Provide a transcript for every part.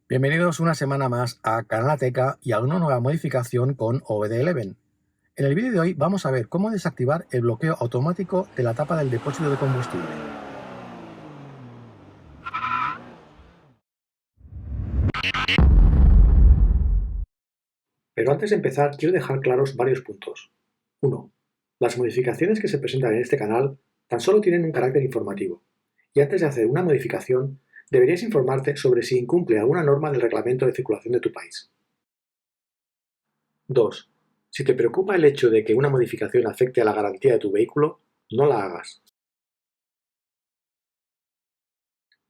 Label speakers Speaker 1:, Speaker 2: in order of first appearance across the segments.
Speaker 1: Bienvenidos una semana más a Canalateca y a una nueva modificación con OBD11. En el vídeo de hoy vamos a ver cómo desactivar el bloqueo automático de la tapa del depósito de combustible. Pero antes de empezar quiero dejar claros varios puntos. 1. Las modificaciones que se presentan en este canal tan solo tienen un carácter informativo, y antes de hacer una modificación deberías informarte sobre si incumple alguna norma del reglamento de circulación de tu país. 2. Si te preocupa el hecho de que una modificación afecte a la garantía de tu vehículo, no la hagas.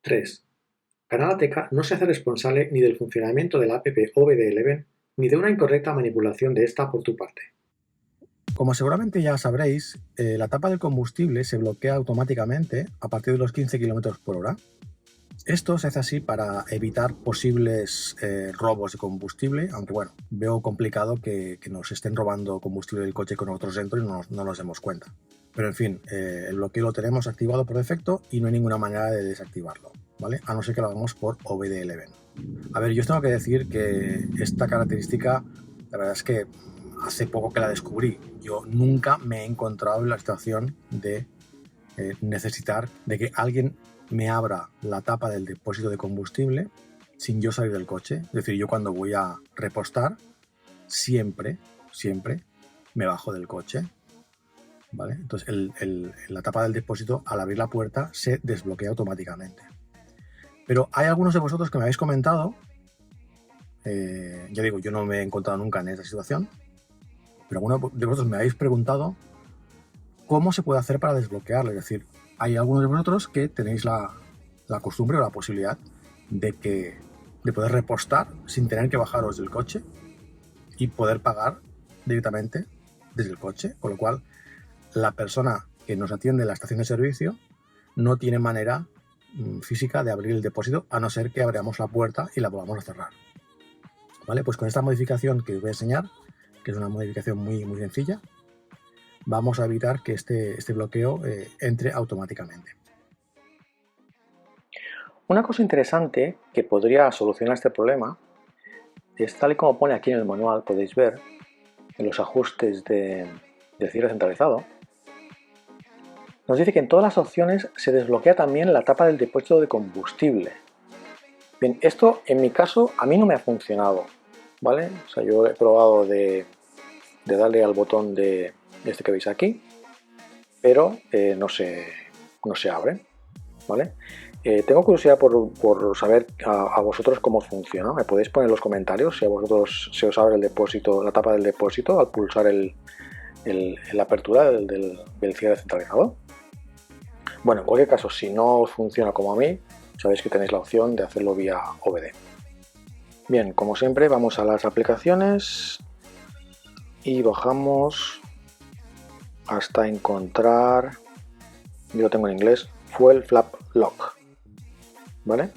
Speaker 1: 3. Canalateca no se hace responsable ni del funcionamiento de la app OBD11 ni de una incorrecta manipulación de esta por tu parte. Como seguramente ya sabréis, la tapa del combustible se bloquea automáticamente a partir de los 15 km/h. Esto se hace así para evitar posibles robos de combustible, aunque bueno, veo complicado que nos estén robando combustible del coche con nosotros dentro y no nos demos cuenta. Pero en fin, el bloqueo lo tenemos activado por defecto y no hay ninguna manera de desactivarlo, ¿vale? A no ser que lo hagamos por OBD11. A ver, yo os tengo que decir que esta característica, la verdad es que hace poco que la descubrí. Yo nunca me he encontrado en la situación de necesitar de que alguien me abra la tapa del depósito de combustible sin yo salir del coche. Es decir, yo cuando voy a repostar, siempre me bajo del coche, ¿vale? Entonces la tapa del depósito, al abrir la puerta, se desbloquea automáticamente. Pero hay algunos de vosotros que me habéis comentado, ya digo, yo no me he encontrado nunca en esta situación, pero algunos de vosotros me habéis preguntado cómo se puede hacer para desbloquearlo. Es decir, hay algunos de vosotros que tenéis la costumbre o la posibilidad de poder repostar sin tener que bajaros del coche y poder pagar directamente desde el coche, con lo cual la persona que nos atiende en la estación de servicio no tiene manera física de abrir el depósito, a no ser que abramos la puerta y la volvamos a cerrar. ¿Vale? Pues con esta modificación que os voy a enseñar, que es una modificación muy sencilla, vamos a evitar que este bloqueo entre automáticamente. Una cosa interesante que podría solucionar este problema es, tal y como pone aquí en el manual, podéis ver en los ajustes del cierre centralizado, nos dice que en todas las opciones se desbloquea también la tapa del depósito de combustible. Bien, esto en mi caso a mí no me ha funcionado, ¿vale? O sea, yo he probado de darle al botón de este que veis aquí, pero no se abre, ¿vale? Tengo curiosidad por saber a vosotros cómo funciona. Me podéis poner en los comentarios si a vosotros se os abre el depósito, la tapa del depósito al pulsar la apertura del cierre centralizado. Bueno, en cualquier caso, si no os funciona como a mí, sabéis que tenéis la opción de hacerlo vía OBD. Bien, como siempre, vamos a las aplicaciones y bajamos hasta encontrar, yo lo tengo en inglés, Fuel Flap Lock, ¿vale?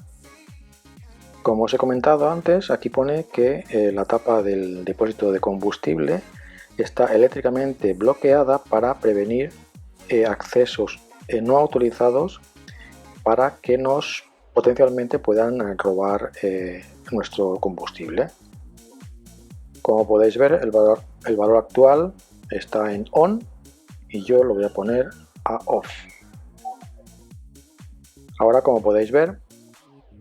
Speaker 1: Como os he comentado antes, aquí pone que la tapa del depósito de combustible está eléctricamente bloqueada para prevenir accesos no autorizados para que nos potencialmente puedan robar nuestro combustible. Como podéis ver, el valor actual está en on y yo lo voy a poner a off. Ahora, como podéis ver,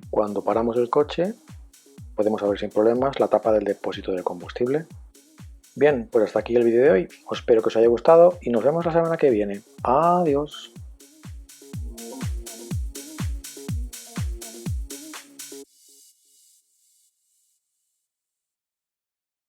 Speaker 1: cuando paramos el coche podemos abrir sin problemas la tapa del depósito de combustible. Bien, pues hasta aquí el vídeo de hoy. Os espero que os haya gustado y nos vemos la semana que viene. Adiós.